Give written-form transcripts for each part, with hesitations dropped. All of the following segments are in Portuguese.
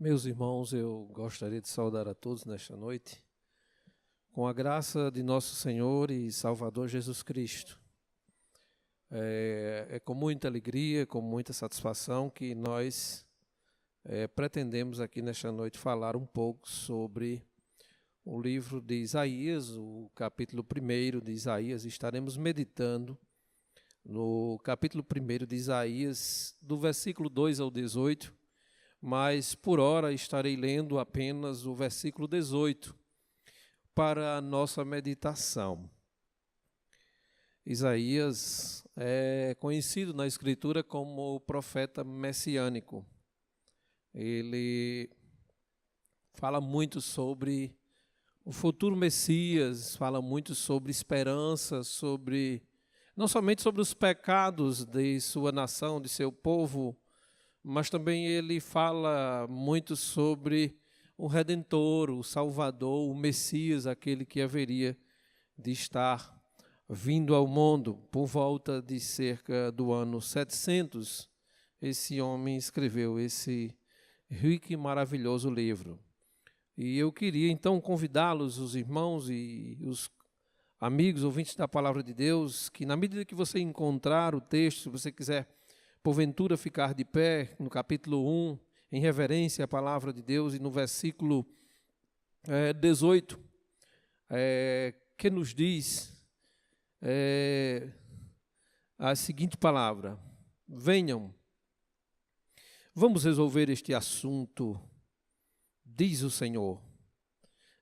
Meus irmãos, eu gostaria de saudar a todos nesta noite, com a graça de nosso Senhor e Salvador Jesus Cristo. É com muita alegria, com muita satisfação que nós pretendemos aqui nesta noite falar um pouco sobre o livro de Isaías, o capítulo 1 de Isaías. Estaremos meditando no capítulo 1 de Isaías, do versículo 2 ao 18, mas por hora estarei lendo apenas o versículo 18 para a nossa meditação. Isaías é conhecido na Escritura como o profeta messiânico. Ele fala muito sobre o futuro Messias, fala muito sobre esperança, não somente sobre os pecados de sua nação, de seu povo, mas também ele fala muito sobre o Redentor, o Salvador, o Messias, aquele que haveria de estar vindo ao mundo por volta de cerca do ano 700. Esse homem escreveu esse rico e maravilhoso livro. E eu queria então convidá-los, os irmãos e os amigos, ouvintes da Palavra de Deus, que na medida que você encontrar o texto, se você quiser porventura ficar de pé, no capítulo 1, em reverência à Palavra de Deus, e no versículo 18, que nos diz a seguinte palavra: venham, vamos resolver este assunto, diz o Senhor.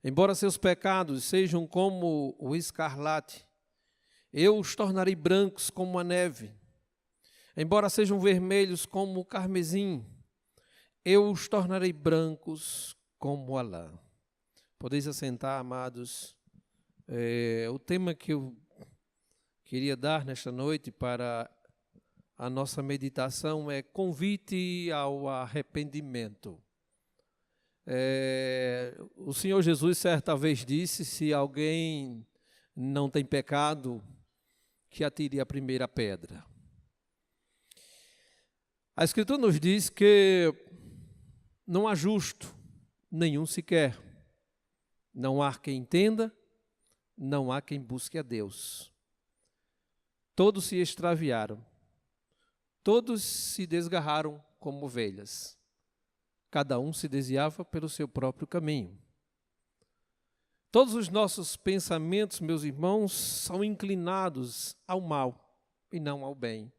Embora seus pecados sejam como o escarlate, eu os tornarei brancos como a neve. Embora sejam vermelhos como o carmesim, eu os tornarei brancos como a lã. Podeis assentar, amados. O tema que eu queria dar nesta noite para a nossa meditação é convite ao arrependimento. O Senhor Jesus certa vez disse: se alguém não tem pecado, que atire a primeira pedra. A Escritura nos diz que não há justo nenhum sequer, não há quem entenda, não há quem busque a Deus. Todos se extraviaram, todos se desgarraram como ovelhas, cada um se desviava pelo seu próprio caminho. Todos os nossos pensamentos, meus irmãos, são inclinados ao mal e não ao bem.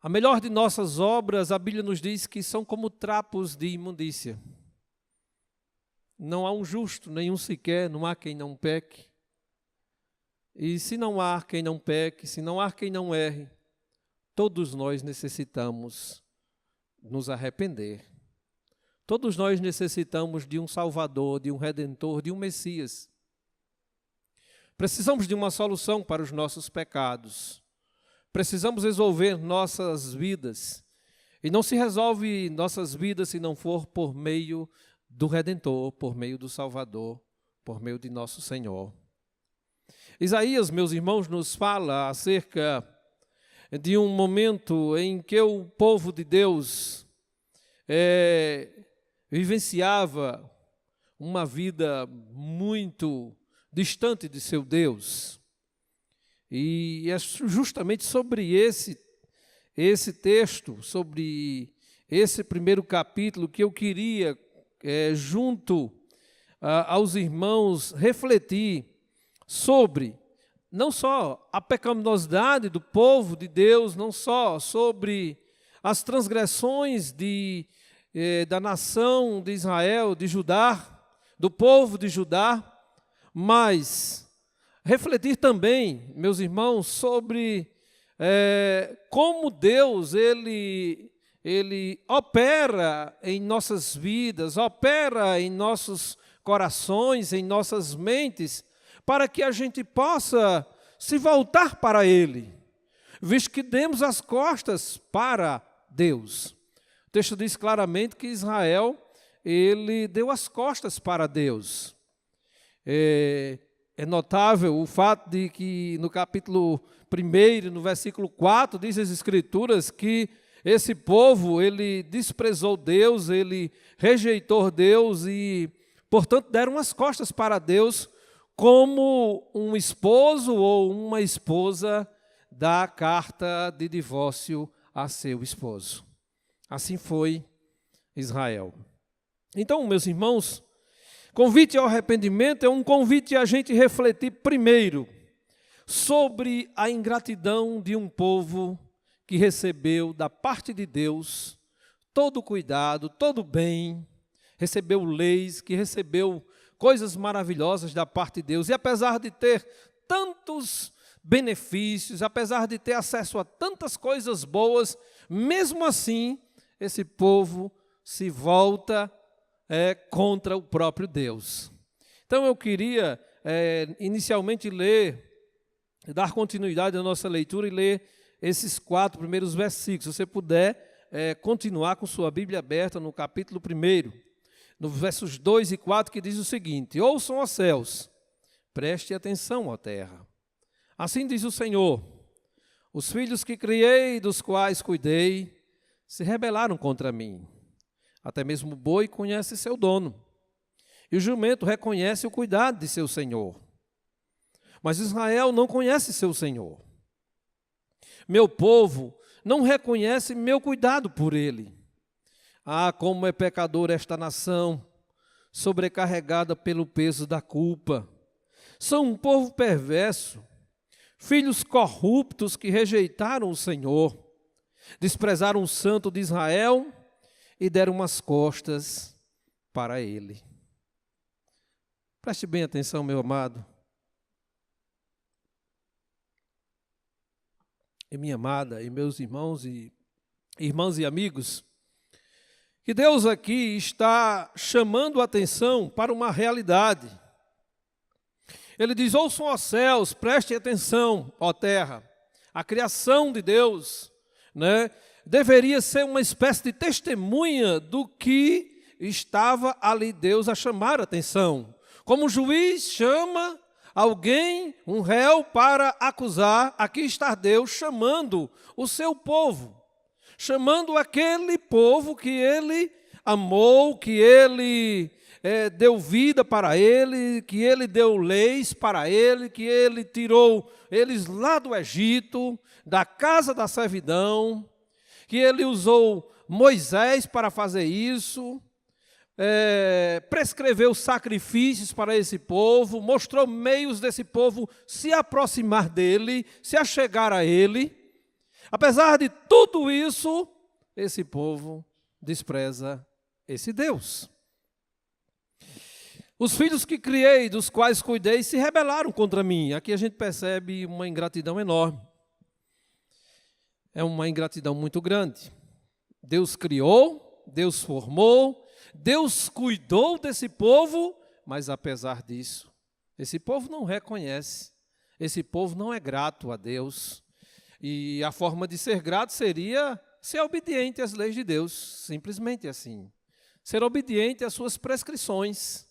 A melhor de nossas obras, a Bíblia nos diz que são como trapos de imundícia. Não há um justo, nenhum sequer, não há quem não peque. E se não há quem não peque, se não há quem não erre, todos nós necessitamos nos arrepender. Todos nós necessitamos de um Salvador, de um Redentor, de um Messias. Precisamos de uma solução para os nossos pecados. Precisamos resolver nossas vidas. E não se resolve nossas vidas se não for por meio do Redentor, por meio do Salvador, por meio de nosso Senhor. Isaías, meus irmãos, nos fala acerca de um momento em que o povo de Deus vivenciava uma vida muito distante de seu Deus. E é justamente sobre esse texto, sobre esse primeiro capítulo, que eu queria, junto aos irmãos, refletir sobre não só a pecaminosidade do povo de Deus, não só sobre as transgressões da nação de Israel, de Judá, do povo de Judá, mas refletir também, meus irmãos, sobre como Deus ele opera em nossas vidas, opera em nossos corações, em nossas mentes, para que a gente possa se voltar para Ele, visto que demos as costas para Deus. O texto diz claramente que Israel, ele deu as costas para Deus. É notável o fato de que no capítulo 1, no versículo 4, diz as Escrituras que Esse povo, ele desprezou Deus, ele rejeitou Deus e, portanto, deram as costas para Deus como um esposo ou uma esposa dá carta de divórcio a seu esposo. Assim foi Israel. Então, meus irmãos, convite ao arrependimento é um convite a gente refletir primeiro sobre a ingratidão de um povo que recebeu da parte de Deus todo o cuidado, todo o bem, recebeu leis, que recebeu coisas maravilhosas da parte de Deus. E apesar de ter tantos benefícios, apesar de ter acesso a tantas coisas boas, mesmo assim, esse povo se volta contra o próprio Deus. Então eu queria inicialmente dar continuidade à nossa leitura e ler esses 4 primeiros versículos. Se você puder continuar com sua Bíblia aberta no capítulo 1, no versos 2 e 4, que diz o seguinte: ouçam, ó céus, preste atenção, ó terra. Assim diz o Senhor: os filhos que criei, dos quais cuidei, se rebelaram contra mim. Até mesmo o boi conhece seu dono, e o jumento reconhece o cuidado de seu senhor. Mas Israel não conhece seu Senhor. Meu povo não reconhece meu cuidado por ele. Ah, como é pecadora esta nação, sobrecarregada pelo peso da culpa. São um povo perverso, filhos corruptos que rejeitaram o Senhor, desprezaram o Santo de Israel e deram umas costas para ele. Preste bem atenção, meu amado e minha amada, e meus irmãos e irmãs e amigos, que Deus aqui está chamando a atenção para uma realidade. Ele diz: ouçam, ó céus, prestem atenção, ó terra. A criação de Deus, deveria ser uma espécie de testemunha do que estava ali Deus a chamar a atenção. Como um juiz chama alguém, um réu, para acusar, aqui está Deus chamando o seu povo, chamando aquele povo que ele amou, que ele deu vida para ele, que ele deu leis para ele, que ele tirou eles lá do Egito, da casa da servidão, que ele usou Moisés para fazer isso, prescreveu sacrifícios para esse povo, mostrou meios desse povo se aproximar dele, se achegar a ele. Apesar de tudo isso, esse povo despreza esse Deus. Os filhos que criei, dos quais cuidei, se rebelaram contra mim. Aqui a gente percebe uma ingratidão enorme. É uma ingratidão muito grande. Deus criou, Deus formou, Deus cuidou desse povo, mas apesar disso, esse povo não reconhece, esse povo não é grato a Deus. E a forma de ser grato seria ser obediente às leis de Deus, simplesmente assim. Ser obediente às suas prescrições.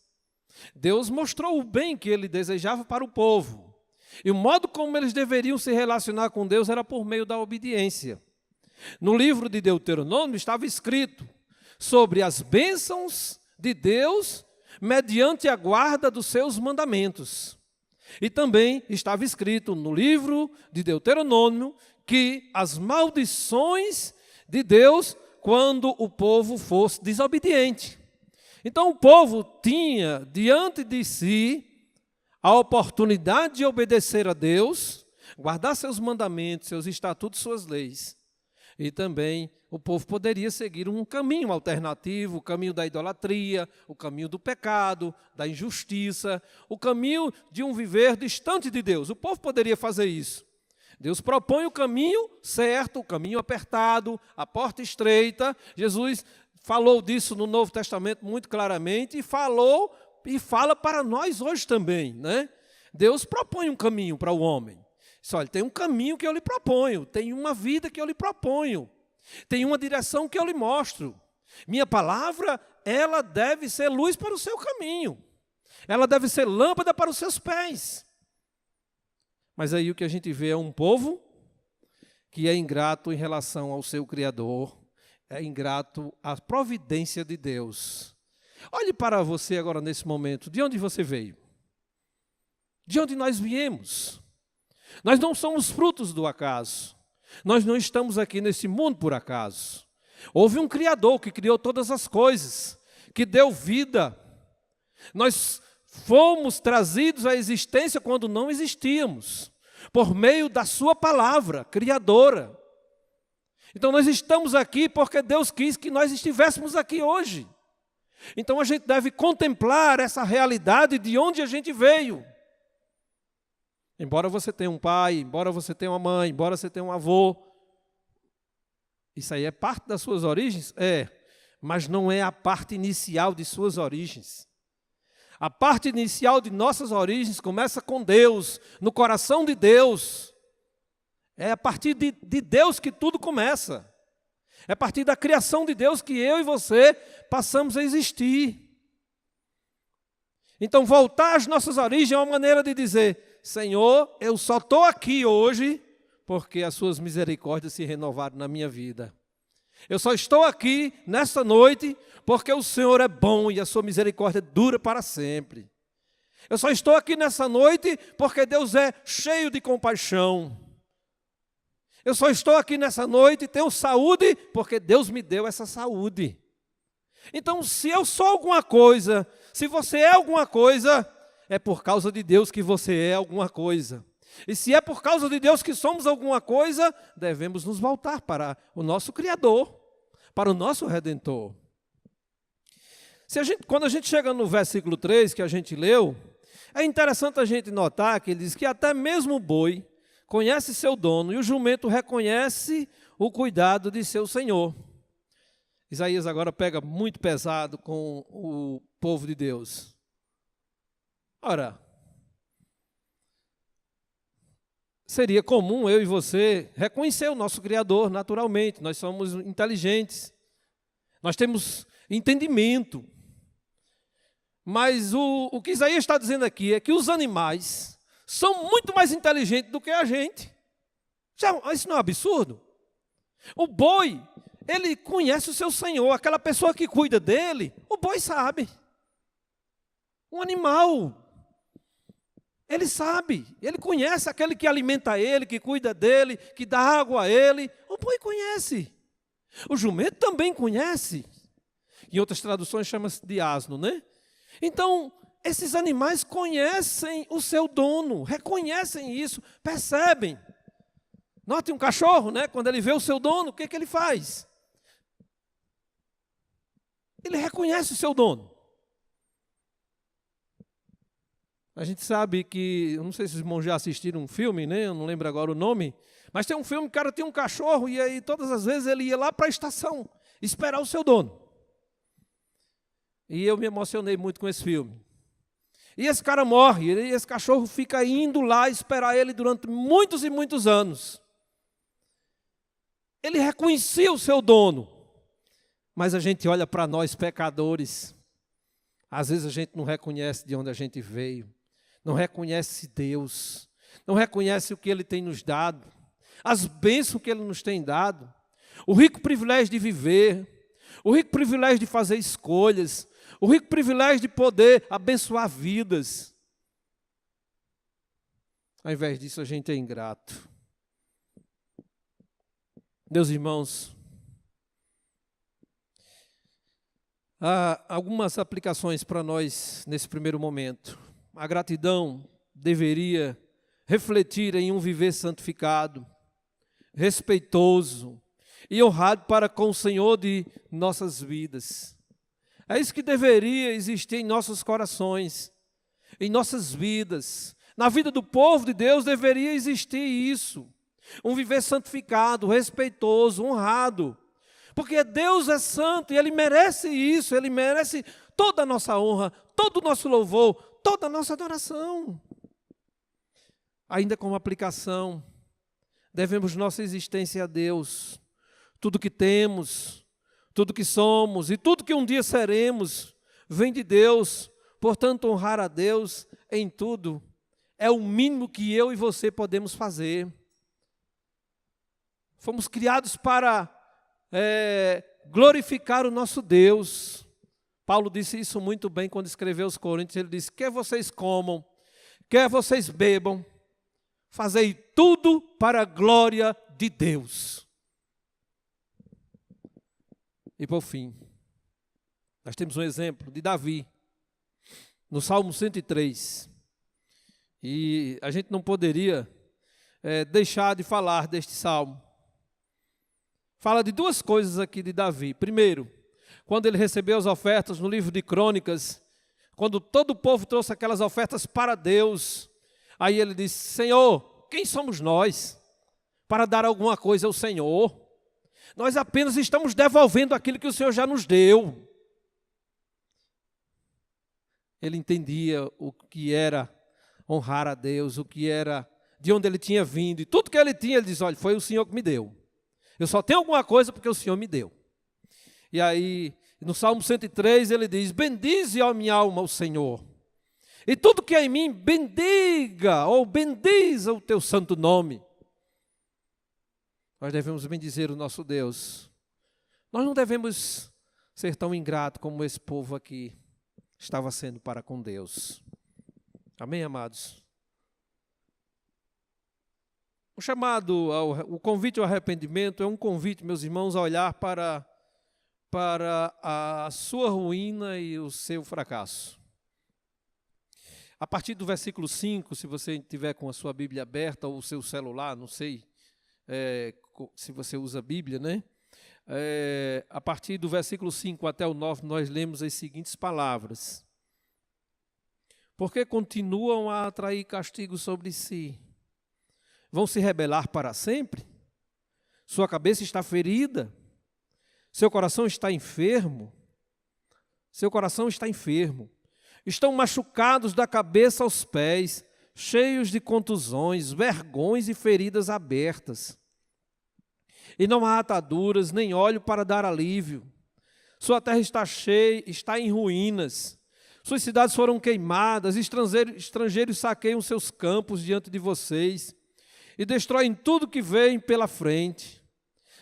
Deus mostrou o bem que ele desejava para o povo. E o modo como eles deveriam se relacionar com Deus era por meio da obediência. No livro de Deuteronômio estava escrito sobre as bênçãos de Deus mediante a guarda dos seus mandamentos. E também estava escrito no livro de Deuteronômio que as maldições de Deus quando o povo fosse desobediente. Então o povo tinha diante de si a oportunidade de obedecer a Deus, guardar seus mandamentos, seus estatutos, suas leis. E também o povo poderia seguir um caminho alternativo, o caminho da idolatria, o caminho do pecado, da injustiça, o caminho de um viver distante de Deus. O povo poderia fazer isso. Deus propõe o caminho certo, o caminho apertado, a porta estreita. Jesus falou disso no Novo Testamento muito claramente e falou e fala para nós hoje também, né? Deus propõe um caminho para o homem. Diz, olha, tem um caminho que eu lhe proponho, tem uma vida que eu lhe proponho, tem uma direção que eu lhe mostro. Minha palavra, ela deve ser luz para o seu caminho. Ela deve ser lâmpada para os seus pés. Mas aí o que a gente vê é um povo que é ingrato em relação ao seu Criador, é ingrato à providência de Deus. Olhe para você agora nesse momento, de onde você veio? De onde nós viemos? Nós não somos frutos do acaso. Nós não estamos aqui nesse mundo por acaso. Houve um Criador que criou todas as coisas, que deu vida. Nós fomos trazidos à existência quando não existíamos, por meio da sua palavra criadora. Então nós estamos aqui porque Deus quis que nós estivéssemos aqui hoje. Então a gente deve contemplar essa realidade de onde a gente veio. Embora você tenha um pai, embora você tenha uma mãe, embora você tenha um avô, isso aí é parte das suas origens? É, mas não é a parte inicial de suas origens. A parte inicial de nossas origens começa com Deus, no coração de Deus. É a partir de Deus que tudo começa. É a partir da criação de Deus que eu e você passamos a existir. Então, voltar às nossas origens é uma maneira de dizer: Senhor, eu só estou aqui hoje porque as suas misericórdias se renovaram na minha vida. Eu só estou aqui nesta noite porque o Senhor é bom e a sua misericórdia dura para sempre. Eu só estou aqui nessa noite porque Deus é cheio de compaixão. Eu só estou aqui nessa noite e tenho saúde porque Deus me deu essa saúde. Então, se eu sou alguma coisa, se você é alguma coisa, é por causa de Deus que você é alguma coisa. E se é por causa de Deus que somos alguma coisa, devemos nos voltar para o nosso Criador, para o nosso Redentor. Quando a gente chega no versículo 3 que a gente leu, é interessante a gente notar que ele diz que até mesmo o boi conhece seu dono e o jumento reconhece o cuidado de seu senhor. Isaías agora pega muito pesado com o povo de Deus. Ora, seria comum eu e você reconhecer o nosso Criador naturalmente. Nós somos inteligentes, nós temos entendimento. Mas o que Isaías está dizendo aqui é que os animais são muito mais inteligentes do que a gente. Isso não é absurdo? O boi, ele conhece o seu senhor, aquela pessoa que cuida dele, o boi sabe. Um animal, ele sabe, ele conhece aquele que alimenta ele, que cuida dele, que dá água a ele. O boi conhece. O jumento também conhece. Em outras traduções chama-se de asno, né? Então, esses animais conhecem o seu dono, reconhecem isso, percebem. Note um cachorro, né? Quando ele vê o seu dono, o que ele faz? Ele reconhece o seu dono. A gente sabe que, eu não sei se os irmãos já assistiram um filme, né? Eu não lembro agora o nome, mas tem um filme que o cara tinha um cachorro e aí todas as vezes ele ia lá para a estação esperar o seu dono. E eu me emocionei muito com esse filme. E esse cara morre, e esse cachorro fica indo lá esperar ele durante muitos e muitos anos. Ele reconhecia o seu dono, mas a gente olha para nós pecadores, às vezes a gente não reconhece de onde a gente veio, não reconhece Deus, não reconhece o que Ele tem nos dado, as bênçãos que Ele nos tem dado, o rico privilégio de viver, o rico privilégio de fazer escolhas, o rico privilégio de poder abençoar vidas. Ao invés disso, a gente é ingrato. Meus irmãos, há algumas aplicações para nós nesse primeiro momento. A gratidão deveria refletir em um viver santificado, respeitoso e honrado para com o Senhor de nossas vidas. É isso que deveria existir em nossos corações, em nossas vidas. Na vida do povo de Deus deveria existir isso. Um viver santificado, respeitoso, honrado. Porque Deus é santo e Ele merece isso, Ele merece toda a nossa honra, todo o nosso louvor, toda a nossa adoração. Ainda como aplicação, devemos nossa existência a Deus. Tudo que temos, tudo que somos e tudo que um dia seremos, vem de Deus. Portanto, honrar a Deus em tudo é o mínimo que eu e você podemos fazer. Fomos criados para glorificar o nosso Deus. Paulo disse isso muito bem quando escreveu aos Coríntios. Ele disse: quer vocês comam, quer vocês bebam, fazei tudo para a glória de Deus. E por fim, nós temos um exemplo de Davi, no Salmo 103. E a gente não poderia deixar de falar deste salmo. Fala de duas coisas aqui de Davi. Primeiro, quando ele recebeu as ofertas no livro de Crônicas, quando todo o povo trouxe aquelas ofertas para Deus, aí ele disse: Senhor, quem somos nós para dar alguma coisa ao Senhor? Nós apenas estamos devolvendo aquilo que o Senhor já nos deu. Ele entendia o que era honrar a Deus, o que era, de onde ele tinha vindo, e tudo que ele tinha, ele diz: olha, foi o Senhor que me deu. Eu só tenho alguma coisa porque o Senhor me deu. E aí, no Salmo 103, ele diz: bendize, ó minha alma, o Senhor. E tudo que é em mim, bendiga, ou bendiza o teu santo nome. Nós devemos bendizer o nosso Deus. Nós não devemos ser tão ingratos como esse povo aqui estava sendo para com Deus. Amém, amados? O convite ao arrependimento é um convite, meus irmãos, a olhar para a sua ruína e o seu fracasso. A partir do versículo 5, se você tiver com a sua Bíblia aberta ou o seu celular, não sei se você usa a Bíblia, né? A partir do versículo 5 até o 9, nós lemos as seguintes palavras: porque continuam a atrair castigo sobre si, vão se rebelar para sempre? Sua cabeça está ferida, seu coração está enfermo, estão machucados da cabeça aos pés, cheios de contusões, vergões e feridas abertas. E não há ataduras, nem óleo para dar alívio. Sua terra está em ruínas. Suas cidades foram queimadas, estrangeiros saqueiam seus campos diante de vocês e destroem tudo que vem pela frente.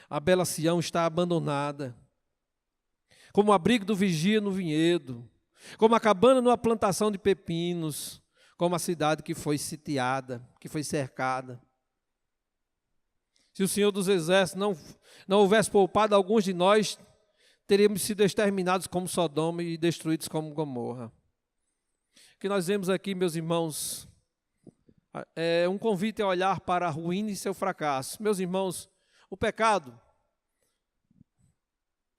A bela Sião está abandonada, como o abrigo do vigia no vinhedo, como a cabana numa plantação de pepinos, como a cidade que foi sitiada, que foi cercada. Se o Senhor dos Exércitos não houvesse poupado alguns de nós, teríamos sido exterminados como Sodoma e destruídos como Gomorra. O que nós vemos aqui, meus irmãos, é um convite a olhar para a ruína e seu fracasso. Meus irmãos, o pecado,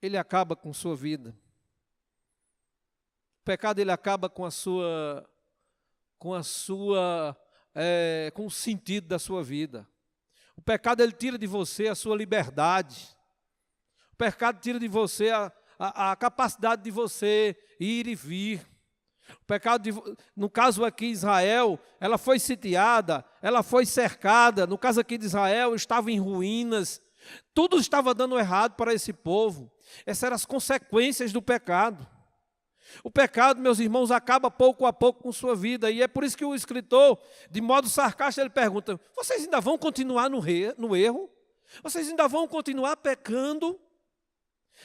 ele acaba com sua vida. O pecado, ele acaba com o sentido da sua vida. O pecado, ele tira de você a sua liberdade. O pecado tira de você a capacidade de você ir e vir. O pecado, no caso aqui Israel, ela foi sitiada, ela foi cercada. No caso aqui de Israel, estava em ruínas. Tudo estava dando errado para esse povo. Essas eram as consequências do pecado. O pecado, meus irmãos, acaba pouco a pouco com sua vida. E é por isso que o escritor, de modo sarcástico, ele pergunta: vocês ainda vão continuar no erro? Vocês ainda vão continuar pecando?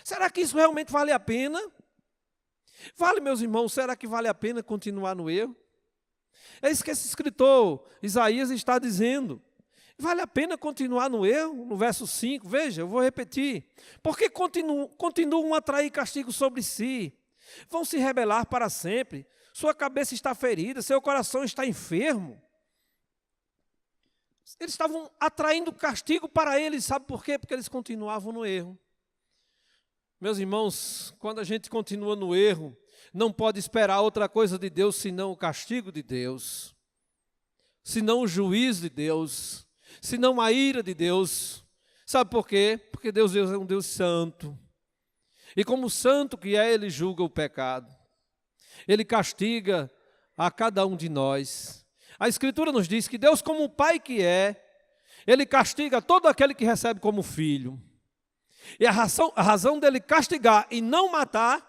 Será que isso realmente vale a pena? Vale, meus irmãos, será que vale a pena continuar no erro? É isso que esse escritor, Isaías, está dizendo. Vale a pena continuar no erro? No verso 5, veja, eu vou repetir. Porque continuam a atrair castigo sobre si. Vão se rebelar para sempre. Sua cabeça está ferida, seu coração está enfermo. Eles estavam atraindo castigo para eles, sabe por quê? Porque eles continuavam no erro. Meus irmãos, quando a gente continua no erro, não pode esperar outra coisa de Deus senão o castigo de Deus, senão o juízo de Deus, senão a ira de Deus. Sabe por quê? Porque Deus é um Deus santo. E como santo que é, Ele julga o pecado. Ele castiga a cada um de nós. A Escritura nos diz que Deus, como o Pai que é, Ele castiga todo aquele que recebe como filho. E a razão dele castigar e não matar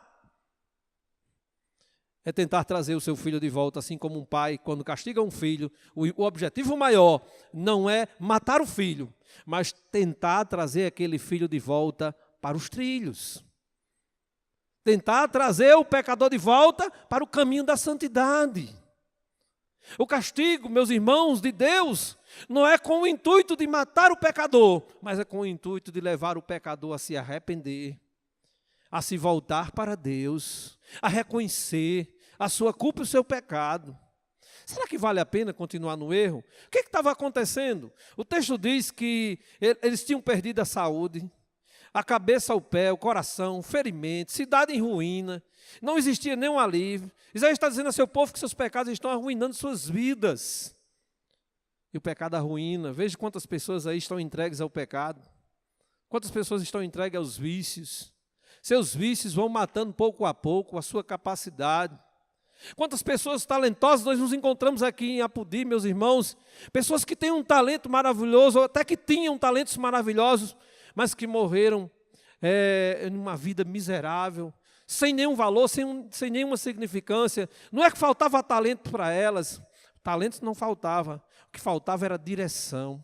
é tentar trazer o seu filho de volta, assim como um pai, quando castiga um filho, o objetivo maior não é matar o filho, mas tentar trazer aquele filho de volta para os trilhos. Tentar trazer o pecador de volta para o caminho da santidade. O castigo, meus irmãos, de Deus, não é com o intuito de matar o pecador, mas é com o intuito de levar o pecador a se arrepender, a se voltar para Deus, a reconhecer a sua culpa e o seu pecado. Será que vale a pena continuar no erro? O que estava acontecendo? O texto diz que eles tinham perdido a saúde, a cabeça ao pé, o coração, ferimento, cidade em ruína, não existia nenhum alívio. Isaías está dizendo a seu povo que seus pecados estão arruinando suas vidas. E o pecado arruína. Veja quantas pessoas aí estão entregues ao pecado. Quantas pessoas estão entregues aos vícios. Seus vícios vão matando pouco a pouco a sua capacidade. Quantas pessoas talentosas nós nos encontramos aqui em Apodi, meus irmãos. Pessoas que têm um talento maravilhoso, ou até que tinham talentos maravilhosos, mas que morreram em uma vida miserável, sem nenhum valor, sem nenhuma significância. Não é que faltava talento para elas, talentos não faltava, o que faltava era direção,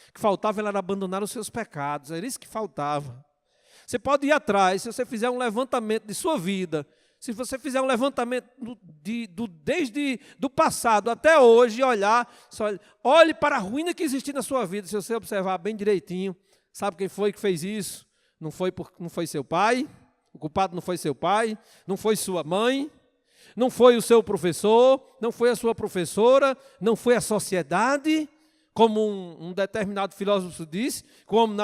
o que faltava era abandonar os seus pecados, era isso que faltava. Você pode ir atrás, se você fizer um levantamento de sua vida, se você fizer um levantamento desde do passado até hoje, e olhar, olhe para a ruína que existe na sua vida, se você observar bem direitinho, sabe quem foi que fez isso? Não foi seu pai, o culpado não foi seu pai, não foi sua mãe, não foi o seu professor, não foi a sua professora, não foi a sociedade, como um determinado filósofo disse, que o homem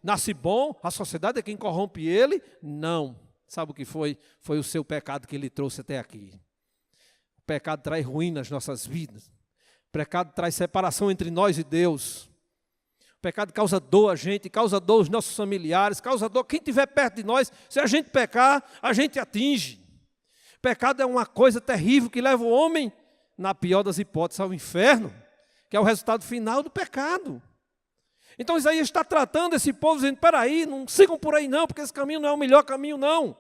nasce bom, a sociedade é quem corrompe ele. Não. Sabe o que foi? Foi o seu pecado que ele trouxe até aqui. O pecado traz ruína nas nossas vidas. O pecado traz separação entre nós e Deus. O pecado causa dor a gente, causa dor aos nossos familiares, causa dor quem estiver perto de nós. Se a gente pecar, a gente atinge. O pecado é uma coisa terrível que leva o homem, na pior das hipóteses, ao inferno, que é o resultado final do pecado. Então Isaías está tratando esse povo, dizendo, peraí, não sigam por aí não, porque esse caminho não é o melhor caminho não.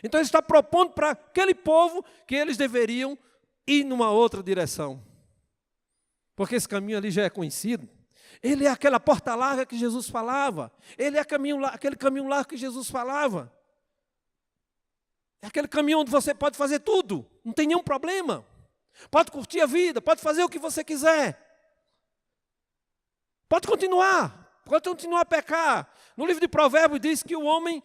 Então ele está propondo para aquele povo que eles deveriam ir numa outra direção. Porque esse caminho ali já é conhecido. Ele é aquela porta larga que Jesus falava. Ele é aquele caminho largo que Jesus falava. É aquele caminho onde você pode fazer tudo, não tem nenhum problema. Pode curtir a vida, pode fazer o que você quiser. Pode continuar a pecar. No livro de Provérbios diz que o homem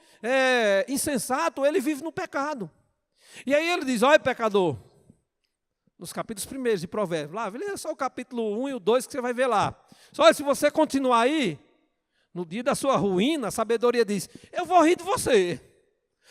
insensato, ele vive no pecado. E aí ele diz, olha pecador, nos capítulos primeiros de Provérbios, lá, lê só o capítulo 1 e o 2 que você vai ver lá. Só se você continuar aí, no dia da sua ruína, a sabedoria diz, eu vou rir de você.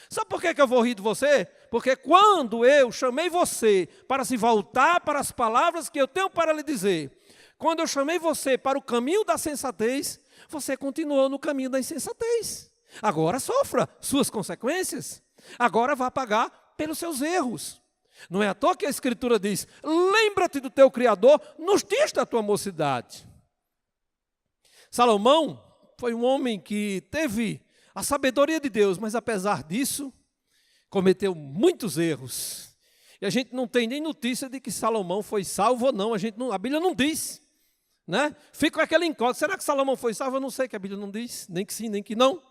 Sabe por que eu vou rir de você? Porque quando eu chamei você para se voltar para as palavras que eu tenho para lhe dizer, quando eu chamei você para o caminho da sensatez, você continuou no caminho da insensatez. Agora sofra suas consequências. Agora vá pagar pelos seus erros. Não é à toa que a Escritura diz, lembra-te do teu Criador nos dias da tua mocidade. Salomão foi um homem que teve a sabedoria de Deus, mas apesar disso, cometeu muitos erros. E a gente não tem nem notícia de que Salomão foi salvo ou não, a Bíblia não diz. Né? Fica com aquela incógnita, será que Salomão foi salvo? Eu não sei, que a Bíblia não diz, nem que sim, nem que não.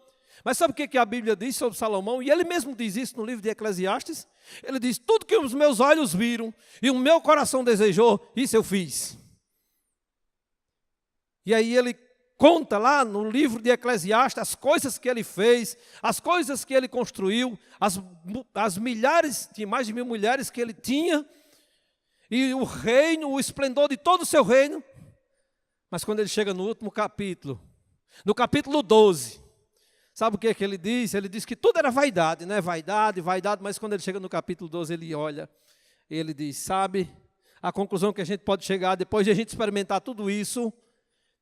Mas sabe o que a Bíblia diz sobre Salomão? E ele mesmo diz isso no livro de Eclesiastes. Ele diz, tudo que os meus olhos viram e o meu coração desejou, isso eu fiz. E aí ele conta lá no livro de Eclesiastes as coisas que ele fez, as coisas que ele construiu, as milhares, tinha mais de 1000 mulheres que ele tinha, e o reino, o esplendor de todo o seu reino. Mas quando ele chega no último capítulo, no capítulo 12, sabe o que é que ele diz? Ele diz que tudo era vaidade, né? Vaidade, mas quando ele chega no capítulo 12, ele olha, ele diz, sabe, a conclusão que a gente pode chegar, depois de a gente experimentar tudo isso,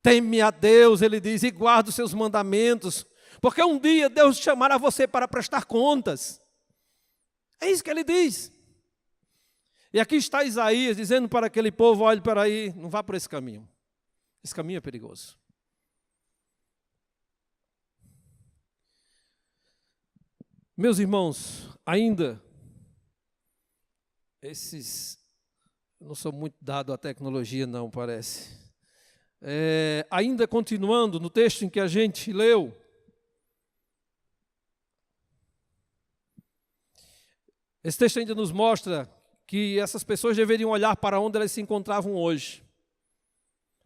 teme a Deus, ele diz, e guarda os seus mandamentos, porque um dia Deus chamará você para prestar contas. É isso que ele diz. E aqui está Isaías dizendo para aquele povo, olhe para aí, não vá por esse caminho. Esse caminho é perigoso. Meus irmãos, ainda não sou muito dado à tecnologia, não, parece. Ainda continuando no texto em que a gente leu, esse texto ainda nos mostra que essas pessoas deveriam olhar para onde elas se encontravam hoje.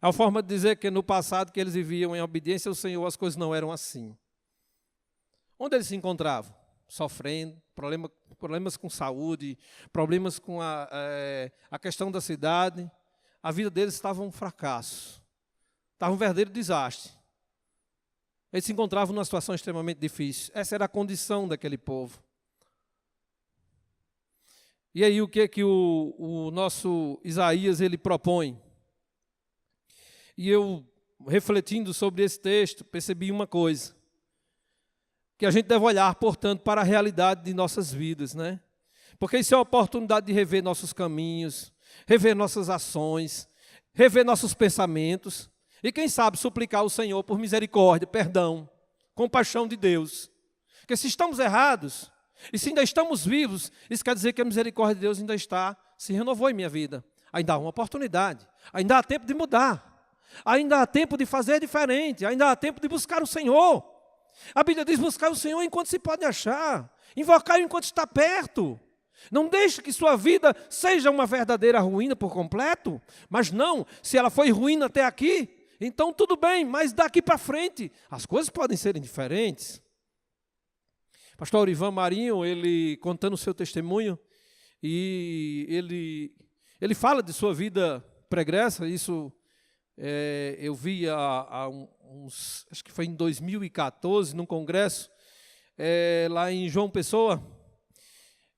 É uma forma de dizer que no passado que eles viviam em obediência ao Senhor, as coisas não eram assim. Onde eles se encontravam? Sofrendo, problemas com saúde, problemas com a questão da cidade. A vida deles estava um fracasso, estava um verdadeiro desastre. Eles se encontravam numa situação extremamente difícil. Essa era a condição daquele povo. E aí o que o nosso Isaías ele propõe? E eu, refletindo sobre esse texto, percebi uma coisa, que a gente deve olhar, portanto, para a realidade de nossas vidas, né? Porque isso é uma oportunidade de rever nossos caminhos, rever nossas ações, rever nossos pensamentos, e quem sabe suplicar ao Senhor por misericórdia, perdão, compaixão de Deus. Porque se estamos errados, e se ainda estamos vivos, isso quer dizer que a misericórdia de Deus ainda se renovou em minha vida. Ainda há uma oportunidade, ainda há tempo de mudar. Ainda há tempo de fazer diferente, ainda há tempo de buscar o Senhor. A Bíblia diz buscar o Senhor enquanto se pode achar, invocar enquanto está perto. Não deixe que sua vida seja uma verdadeira ruína por completo, mas não, se ela foi ruína até aqui, então tudo bem, mas daqui para frente as coisas podem ser diferentes. Pastor Aurivan Marinho, ele contando o seu testemunho, e ele fala de sua vida pregressa, isso eu vi há acho que foi em 2014, num congresso, lá em João Pessoa,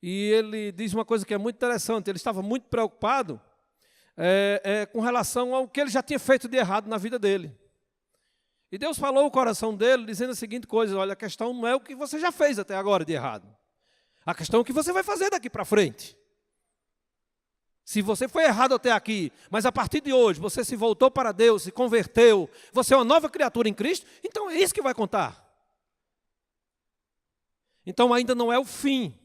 e ele diz uma coisa que é muito interessante, ele estava muito preocupado com relação ao que ele já tinha feito de errado na vida dele. E Deus falou o coração dele, dizendo a seguinte coisa: olha, a questão não é o que você já fez até agora de errado, a questão é o que você vai fazer daqui para frente. Se você foi errado até aqui, mas a partir de hoje você se voltou para Deus, se converteu, você é uma nova criatura em Cristo, então é isso que vai contar. Então ainda não é o fim.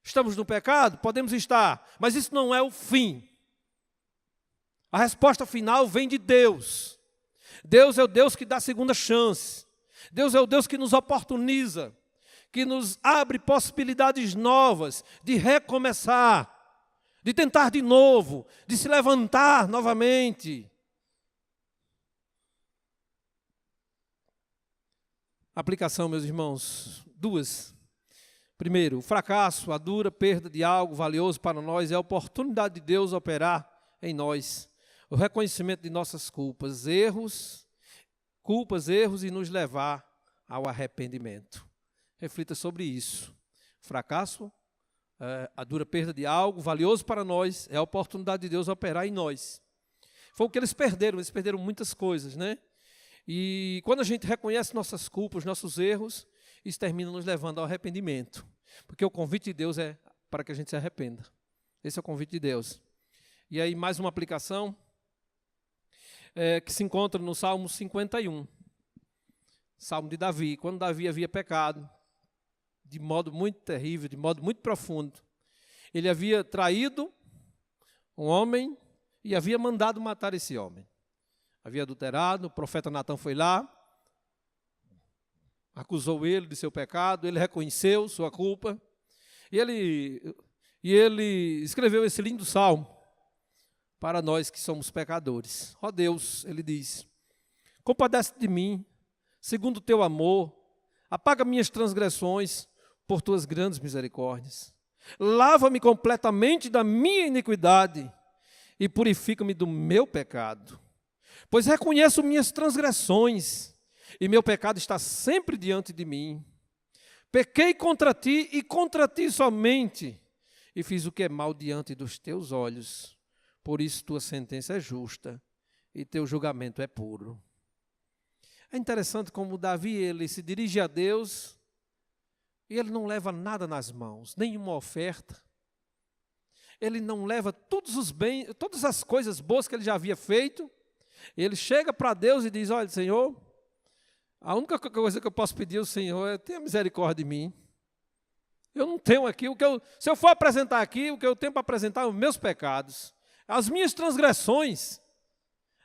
Estamos no pecado? Podemos estar, mas isso não é o fim. A resposta final vem de Deus. Deus é o Deus que dá segunda chance. Deus é o Deus que nos oportuniza, que nos abre possibilidades novas de recomeçar, de tentar de novo, de se levantar novamente. Aplicação, meus irmãos, duas. Primeiro, o fracasso, a dura perda de algo valioso para nós é a oportunidade de Deus operar em nós. O reconhecimento de nossas culpas, erros e nos levar ao arrependimento. Reflita sobre isso. Fracasso, a dura perda de algo valioso para nós, é a oportunidade de Deus operar em nós. Foi o que eles perderam muitas coisas, né? E quando a gente reconhece nossas culpas, nossos erros, isso termina nos levando ao arrependimento. Porque o convite de Deus é para que a gente se arrependa. Esse é o convite de Deus. E aí mais uma aplicação, que se encontra no Salmo 51. Salmo de Davi. Quando Davi havia pecado, de modo muito terrível, de modo muito profundo. Ele havia traído um homem e havia mandado matar esse homem. Havia adulterado, o profeta Natã foi lá, acusou ele de seu pecado, ele reconheceu sua culpa, e ele escreveu esse lindo salmo para nós que somos pecadores. Ó Deus, ele diz, compadece de mim, segundo o teu amor, apaga minhas transgressões, por tuas grandes misericórdias. Lava-me completamente da minha iniquidade e purifica-me do meu pecado. Pois reconheço minhas transgressões e meu pecado está sempre diante de mim. Pequei contra ti e contra ti somente e fiz o que é mal diante dos teus olhos. Por isso tua sentença é justa e teu julgamento é puro. É interessante como Davi ele se dirige a Deus e ele não leva nada nas mãos, nenhuma oferta. Ele não leva todos os bens, todas as coisas boas que ele já havia feito. Ele chega para Deus e diz, olha, Senhor, a única coisa que eu posso pedir ao Senhor é tenha misericórdia de mim. Eu não tenho aqui, se eu for apresentar aqui, o que eu tenho para apresentar é os meus pecados, as minhas transgressões.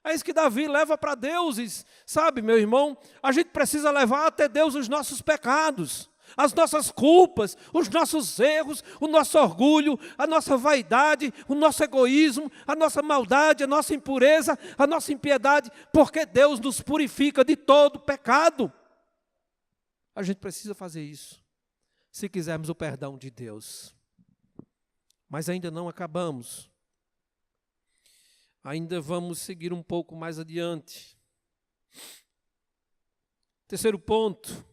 É isso que Davi leva para Deus, sabe, meu irmão? A gente precisa levar até Deus os nossos pecados, as nossas culpas, os nossos erros, o nosso orgulho, a nossa vaidade, o nosso egoísmo, a nossa maldade, a nossa impureza, a nossa impiedade, porque Deus nos purifica de todo pecado. A gente precisa fazer isso, se quisermos o perdão de Deus. Mas ainda não acabamos. Ainda vamos seguir um pouco mais adiante. Terceiro ponto,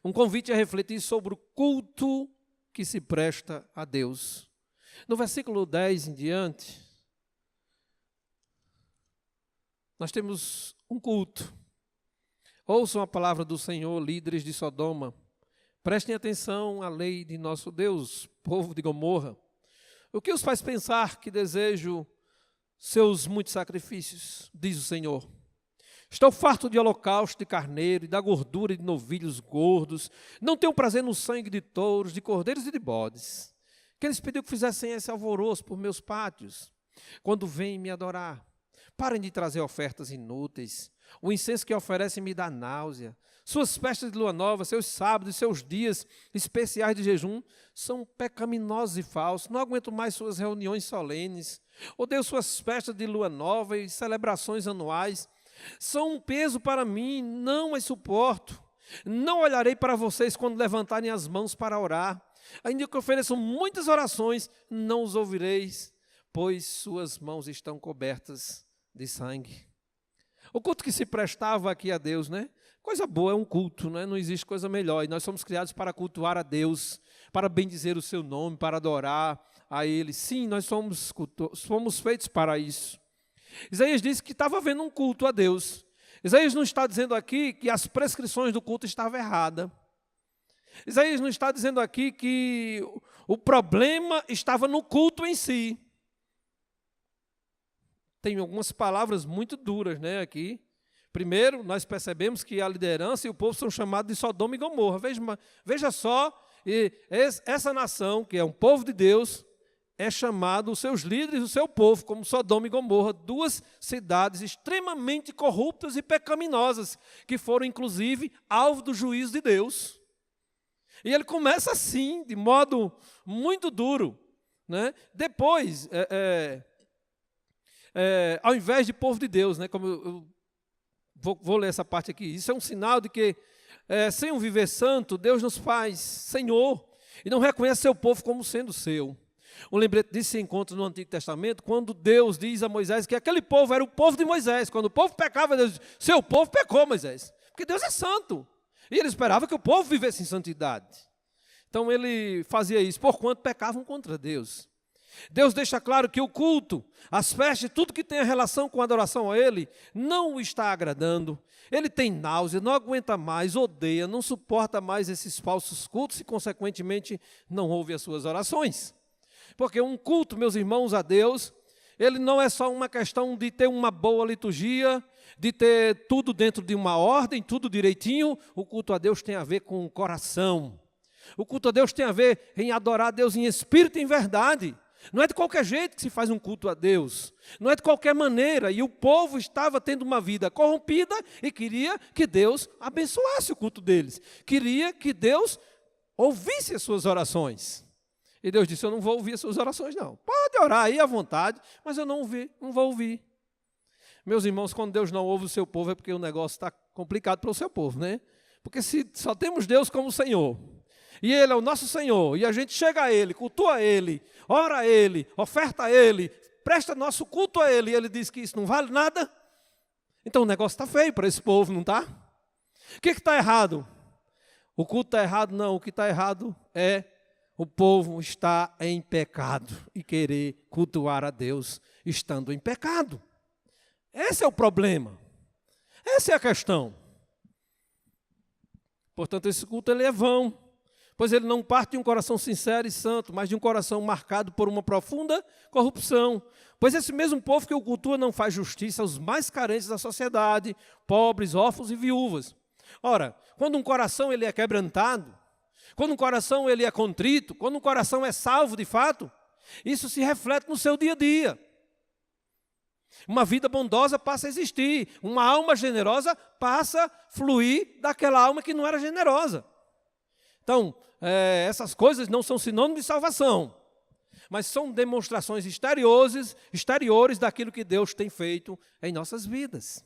um convite a refletir sobre o culto que se presta a Deus. No versículo 10 em diante, nós temos um culto. Ouçam a palavra do Senhor, líderes de Sodoma. Prestem atenção à lei de nosso Deus, povo de Gomorra. O que os faz pensar que desejo seus muitos sacrifícios, diz o Senhor. Estou farto de holocausto de carneiro e da gordura de novilhos gordos. Não tenho prazer no sangue de touros, de cordeiros e de bodes. Que eles pediram que fizessem esse alvoroço por meus pátios, quando vêm me adorar. Parem de trazer ofertas inúteis. O incenso que oferecem me dá náusea. Suas festas de lua nova, seus sábados e seus dias especiais de jejum são pecaminosos e falsos. Não aguento mais suas reuniões solenes. Odeio suas festas de lua nova e celebrações anuais. São um peso para mim, não as suporto. Não olharei para vocês quando levantarem as mãos para orar. Ainda que ofereçam muitas orações, não os ouvireis, pois suas mãos estão cobertas de sangue. O culto que se prestava aqui a Deus, né? Coisa boa é um culto, né? Não existe coisa melhor. E nós somos criados para cultuar a Deus, para bendizer o seu nome, para adorar a Ele. Sim, nós somos feitos para isso. Isaías disse que estava havendo um culto a Deus. Isaías não está dizendo aqui que as prescrições do culto estavam erradas. Isaías não está dizendo aqui que o problema estava no culto em si. Tem algumas palavras muito duras, né, aqui. Primeiro, nós percebemos que a liderança e o povo são chamados de Sodoma e Gomorra. Veja só, essa nação, que é um povo de Deus, é chamado, os seus líderes, o seu povo, como Sodoma e Gomorra, duas cidades extremamente corruptas e pecaminosas, que foram, inclusive, alvo do juízo de Deus. E ele começa assim, de modo muito duro, né? Depois, ao invés de povo de Deus, né, como eu vou ler essa parte aqui, isso é um sinal de que, sem um viver santo, Deus nos faz Senhor e não reconhece seu povo como sendo seu. Um lembrete disso se encontra no Antigo Testamento, quando Deus diz a Moisés que aquele povo era o povo de Moisés. Quando o povo pecava, Deus diz, seu povo pecou, Moisés, porque Deus é santo. E ele esperava que o povo vivesse em santidade. Então ele fazia isso, porquanto pecavam contra Deus. Deus deixa claro que o culto, as festas, tudo que tem a relação com a adoração a Ele, não o está agradando. Ele tem náusea, não aguenta mais, odeia, não suporta mais esses falsos cultos e, consequentemente, não ouve as suas orações. Porque um culto, meus irmãos, a Deus, ele não é só uma questão de ter uma boa liturgia, de ter tudo dentro de uma ordem, tudo direitinho. O culto a Deus tem a ver com o coração. O culto a Deus tem a ver em adorar a Deus em espírito e em verdade. Não é de qualquer jeito que se faz um culto a Deus. Não é de qualquer maneira. E o povo estava tendo uma vida corrompida e queria que Deus abençoasse o culto deles. Queria que Deus ouvisse as suas orações. E Deus disse, eu não vou ouvir as suas orações, não. Pode orar aí à vontade, mas eu não vou ouvir. Meus irmãos, quando Deus não ouve o seu povo, é porque o negócio está complicado para o seu povo, né? Porque se só temos Deus como Senhor, e Ele é o nosso Senhor, e a gente chega a Ele, cultua a Ele, ora a Ele, oferta a Ele, presta nosso culto a Ele, e Ele diz que isso não vale nada, então o negócio está feio para esse povo, não está? O que está errado? O culto está errado? Não, o que está errado é o povo estar em pecado e querer cultuar a Deus estando em pecado. Esse é o problema, essa é a questão. Portanto, esse culto ele é vão, pois ele não parte de um coração sincero e santo, mas de um coração marcado por uma profunda corrupção. Pois esse mesmo povo que o cultua não faz justiça aos mais carentes da sociedade, pobres, órfãos e viúvas. Ora, quando um coração ele é quebrantado, quando um coração ele é contrito, quando um coração é salvo de fato, isso se reflete no seu dia a dia. Uma vida bondosa passa a existir, uma alma generosa passa a fluir daquela alma que não era generosa. Então, essas coisas não são sinônimo de salvação, mas são demonstrações exteriores daquilo que Deus tem feito em nossas vidas.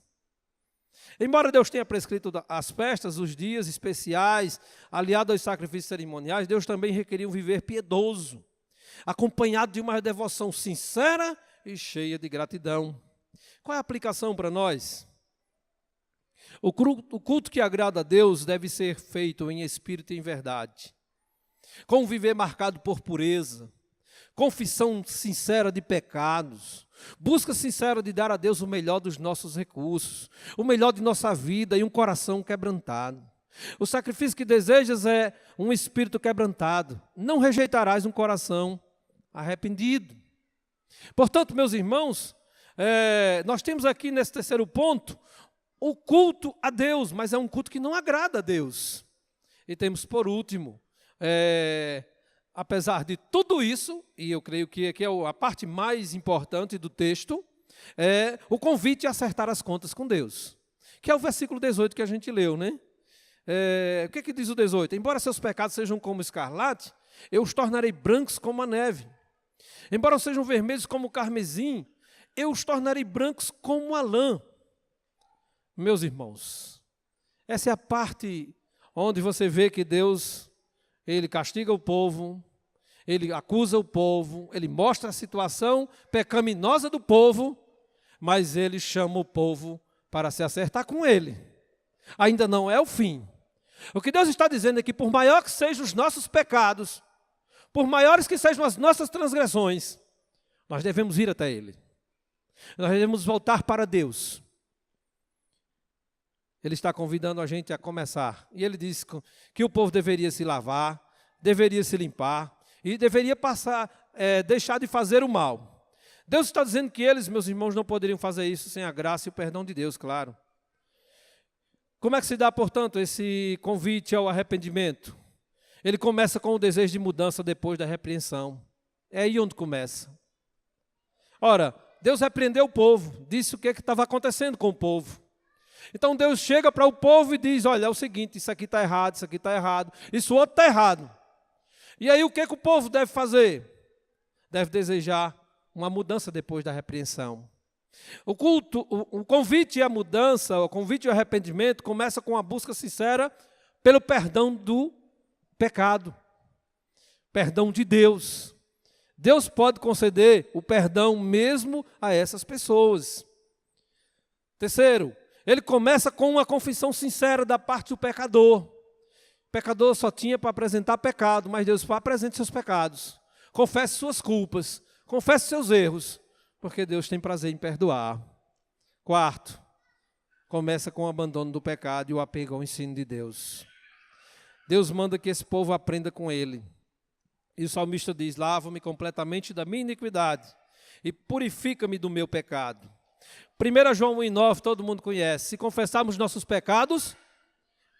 Embora Deus tenha prescrito as festas, os dias especiais, aliado aos sacrifícios cerimoniais, Deus também requeria um viver piedoso, acompanhado de uma devoção sincera e cheia de gratidão. Qual é a aplicação para nós? O culto que agrada a Deus deve ser feito em espírito e em verdade, com um viver marcado por pureza, confissão sincera de pecados, busca sincera de dar a Deus o melhor dos nossos recursos, o melhor de nossa vida e um coração quebrantado. O sacrifício que desejas é um espírito quebrantado, não rejeitarás um coração arrependido. Portanto, meus irmãos, nós temos aqui nesse terceiro ponto o culto a Deus, mas é um culto que não agrada a Deus. E temos por último, apesar de tudo isso, e eu creio que aqui é a parte mais importante do texto, é o convite a acertar as contas com Deus, que é o versículo 18 que a gente leu, né? O que diz o 18? Embora seus pecados sejam como escarlate, eu os tornarei brancos como a neve. Embora sejam vermelhos como o carmesim, eu os tornarei brancos como a lã. Meus irmãos, essa é a parte onde você vê que Deus, Ele castiga o povo, Ele acusa o povo, Ele mostra a situação pecaminosa do povo, mas Ele chama o povo para se acertar com Ele. Ainda não é o fim. O que Deus está dizendo é que por maior que sejam os nossos pecados, por maiores que sejam as nossas transgressões, nós devemos ir até Ele. Nós devemos voltar para Deus. Ele está convidando a gente a começar. E Ele diz que o povo deveria se lavar, deveria se limpar e deveria deixar de fazer o mal. Deus está dizendo que eles, meus irmãos, não poderiam fazer isso sem a graça e o perdão de Deus, claro. Como é que se dá, portanto, esse convite ao arrependimento? Ele começa com o desejo de mudança depois da repreensão. É aí onde começa. Ora, Deus repreendeu o povo, disse o que estava acontecendo com o povo. Então Deus chega para o povo e diz, olha, é o seguinte, isso aqui está errado, isso aqui está errado, isso outro está errado. E aí o que o povo deve fazer? Deve desejar uma mudança depois da repreensão. O convite à mudança, o convite ao arrependimento começa com a busca sincera pelo perdão do pecado, perdão de Deus. Deus pode conceder o perdão mesmo a essas pessoas. Terceiro, ele começa com uma confissão sincera da parte do pecador. O pecador só tinha para apresentar pecado, mas Deus fala, apresente seus pecados, confesse suas culpas, confesse seus erros, porque Deus tem prazer em perdoar. Quarto, começa com o abandono do pecado e o apego ao ensino de Deus. Deus manda que esse povo aprenda com Ele. E o salmista diz, lava-me completamente da minha iniquidade e purifica-me do meu pecado. 1 João 1,9, todo mundo conhece. Se confessarmos nossos pecados,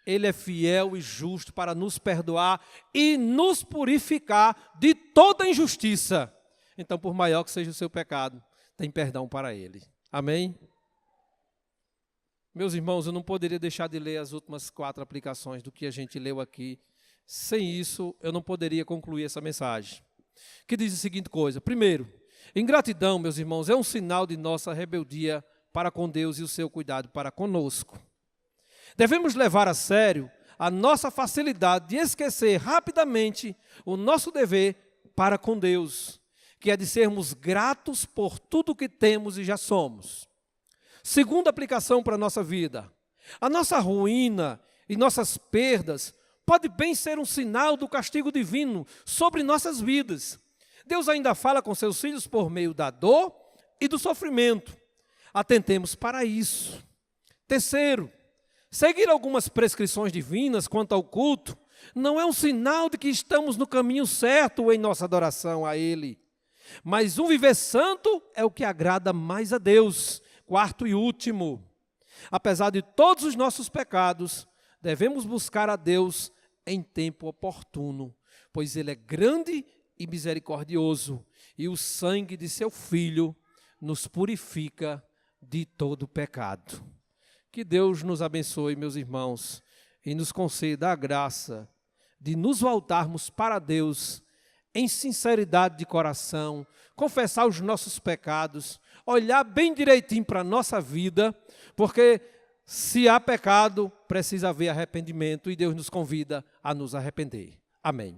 Ele é fiel e justo para nos perdoar e nos purificar de toda injustiça. Então, por maior que seja o seu pecado, tem perdão para Ele. Amém? Meus irmãos, eu não poderia deixar de ler as últimas 4 aplicações do que a gente leu aqui. Sem isso, eu não poderia concluir essa mensagem. Que diz a seguinte coisa. Primeiro, ingratidão, meus irmãos, é um sinal de nossa rebeldia para com Deus e o seu cuidado para conosco. Devemos levar a sério a nossa facilidade de esquecer rapidamente o nosso dever para com Deus, que é de sermos gratos por tudo que temos e já somos. Segunda aplicação para a nossa vida. A nossa ruína e nossas perdas pode bem ser um sinal do castigo divino sobre nossas vidas. Deus ainda fala com seus filhos por meio da dor e do sofrimento. Atentemos para isso. Terceiro, seguir algumas prescrições divinas quanto ao culto não é um sinal de que estamos no caminho certo em nossa adoração a Ele. Mas um viver santo é o que agrada mais a Deus. Quarto e último, apesar de todos os nossos pecados, devemos buscar a Deus em tempo oportuno, pois Ele é grande e misericordioso, e o sangue de seu Filho nos purifica de todo pecado. Que Deus nos abençoe, meus irmãos, e nos conceda a graça de nos voltarmos para Deus em sinceridade de coração, confessar os nossos pecados, olhar bem direitinho para a nossa vida, porque se há pecado, precisa haver arrependimento, e Deus nos convida a nos arrepender. Amém.